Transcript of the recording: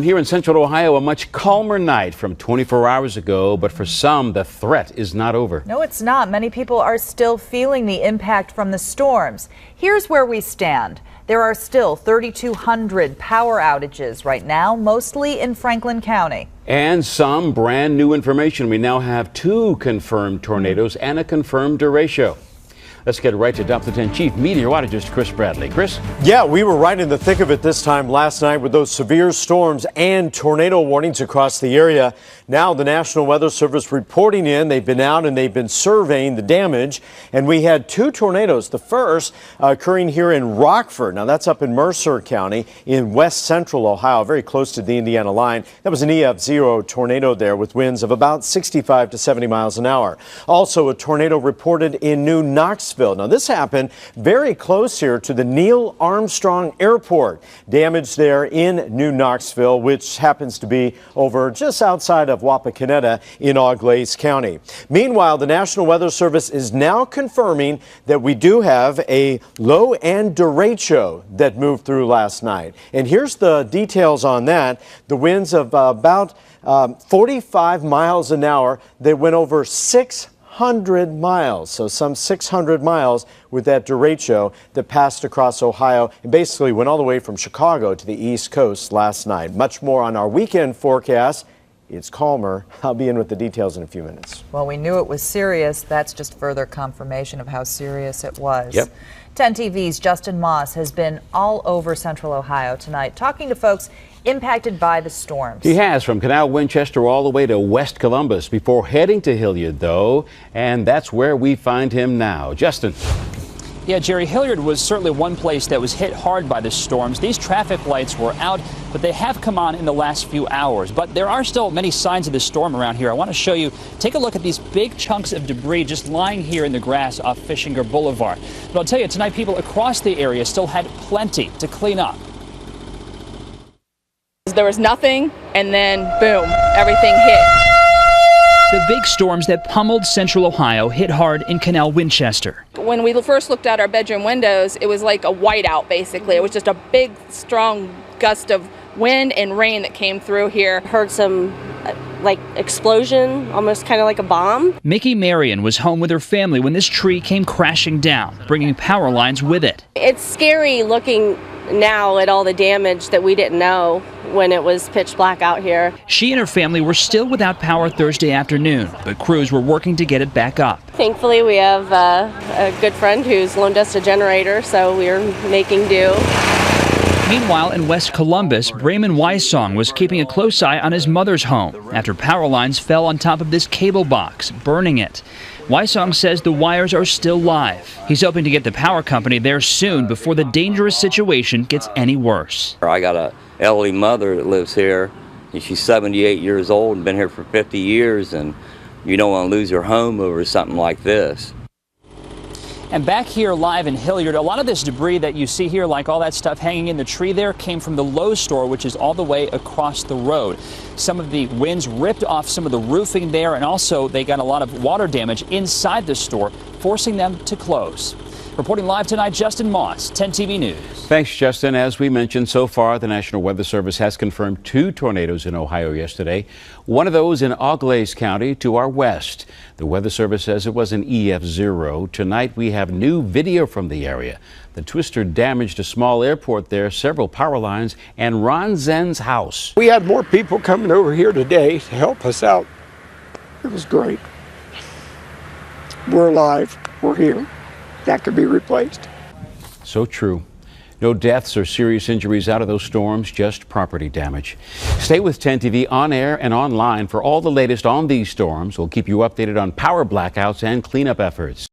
Here in Central Ohio, a much calmer night from 24 hours ago, but for some, the threat is not over. No, it's not. Many people are still feeling the impact from the storms. Here's where we stand. There are still 3,200 power outages right now, mostly in Franklin County. And some brand new information. We now have 2 confirmed tornadoes and a confirmed derecho. Let's get right to Delta 10 Chief Meteorologist Chris Bradley. Chris? Yeah, we were right in the thick of it this time last night with those severe storms and tornado warnings across the area. Now the National Weather Service reporting in. They've been out and they've been surveying the damage. And we had 2 tornadoes. The first occurring here in Rockford. Now that's up in Mercer County in west central Ohio, very close to the Indiana line. That was an EF0 tornado there with winds of about 65 to 70 miles an hour. Also a tornado reported in New Knoxville. Now this happened very close here to the Neil Armstrong Airport. Damage there in New Knoxville, which happens to be over just outside of Wapakoneta in Auglaize County. Meanwhile, the National Weather Service is now confirming that we do have a low and derecho that moved through last night. And here's the details on that. The winds of about 45 miles an hour. They went over 600 miles, so some 600 miles with that derecho that passed across Ohio and basically went all the way from Chicago to the East Coast last night. Much more on our weekend forecast. It's calmer. I'll be in with the details in a few minutes. Well, we knew it was serious. That's just further confirmation of how serious it was. Yep. 10 TV's Justin Moss has been all over Central Ohio tonight, talking to folks impacted by the storms. He has, from Canal Winchester all the way to West Columbus, before heading to Hilliard, though, and that's where we find him now. Justin. Yeah, Jerry, Hilliard was certainly one place that was hit hard by the storms. These traffic lights were out, but they have come on in the last few hours. But there are still many signs of the storm around here. I want to show you, take a look at these big chunks of debris just lying here in the grass off Fishinger Boulevard. But I'll tell you, tonight people across the area still had plenty to clean up. There was nothing, and then boom, everything hit. The big storms that pummeled Central Ohio hit hard in Canal Winchester. When we first looked out our bedroom windows, it was like a whiteout, basically. It was just a big, strong gust of wind and rain that came through here. Heard some like explosion, almost kind of like a bomb. Mickey Marion was home with her family when this tree came crashing down, bringing power lines with it. It's scary looking now at all the damage that we didn't know when it was pitch black out here. She and her family were still without power Thursday afternoon, but crews were working to get it back up. Thankfully, we have a good friend who's loaned us a generator, so we're making do. Meanwhile, in West Columbus, Brayman Wysong was keeping a close eye on his mother's home after power lines fell on top of this cable box, burning it. Wysong says the wires are still live. He's hoping to get the power company there soon before the dangerous situation gets any worse. I got an elderly mother that lives here, and she's 78 years old and been here for 50 years, and you don't want to lose your home over something like this. And back here live in Hilliard, a lot of this debris that you see here, like all that stuff hanging in the tree there, came from the Lowe's store, which is all the way across the road. Some of the winds ripped off some of the roofing there, and also they got a lot of water damage inside the store, forcing them to close. Reporting live tonight, Justin Moss, 10 TV News. Thanks, Justin. As we mentioned, so far, the National Weather Service has confirmed 2 tornadoes in Ohio yesterday. One of those in Auglaize County to our west. The Weather Service says it was an EF0. Tonight, we have new video from the area. The twister damaged a small airport there, several power lines, and Ron Zen's house. We had more people coming over here today to help us out. It was great. We're alive. We're here. That could be replaced. So true. No deaths or serious injuries out of those storms, just property damage. Stay with 10 TV on air and online for all the latest on these storms. We'll keep you updated on power blackouts and cleanup efforts.